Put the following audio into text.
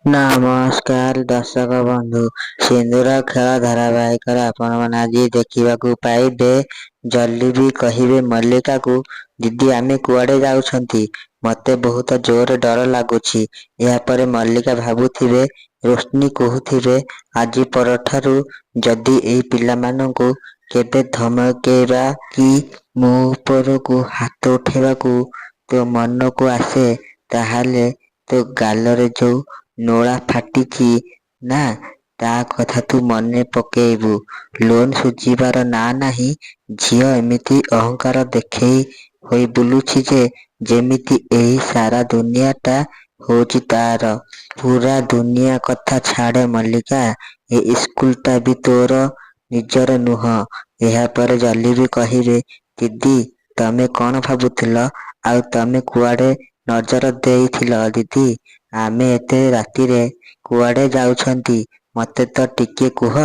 ନମସ୍କାର ଦର୍ଶକ ବନ୍ଧୁ, ସିନ୍ଦୁର ଖେଳ ଧାରାବାହିକରେ ଆପଣମାନେ ଆଜି ଦେଖିବାକୁ ପାଇବେ। ଜଲ୍ଦି କହିବେ ମଲ୍ଲିକାକୁ, ଦିଦି ଆମେ କୁଆଡେ ଯାଉଛନ୍ତି? ମତେ ବହୁତ ଜୋରରେ ଡର ଲାଗୁଛି। ଏହାପରେ ମଲ୍ଲିକା ଭାବୁଥିବେ, ରୋଶନୀ କହୁଥିବେ, ଆଜି ପରଠାରୁ ଯଦି ଏଇ ପିଲାମାନଙ୍କୁ କେବେ ଧମକେଇବା କି ମୋ ଉପରକୁ ହାତ ଉଠେଇବାକୁ ତୋ ମନକୁ ଆସେ, ତାହେଲେ ତୋ ଗାଲରେ ଯୋଉ ନୋଳା ଫାଟିଛି ନା, ତା କଥା ତୁ ମନେ ପକେଇବୁ। ଲୋନ ସୁଝିବାର ନାଁ ନାହିଁ। ଝିଅ ଏମିତି ଅହଙ୍କାର ଦେଖେଇ ହୋଇ ବୁଲୁଛି ଯେ, ଯେମିତି ଏହି ସାରା ଦୁନିଆଟା ହଉଛି ତାର। ପୁରା ଦୁନିଆ କଥା ଛାଡେ ମଲ୍ଲିକା, ଏ ଇସ୍କୁଲଟା ବି ତୋର ନିଜର ନୁହଁ। ଏହାପରେ ଜଲ୍ଦି କହିବେ, ଦିଦି ତମେ କଣ ଭାବୁଥିଲ? ଆଉ ତମେ କୁଆଡେ ନଜର ଦେଇଥିଲ ଦିଦି? ଆମେ ଏତେ ରାତିରେ କୁଆଡେ ଯାଉଛନ୍ତି ମତେ ତ ଟିକେ କୁହ।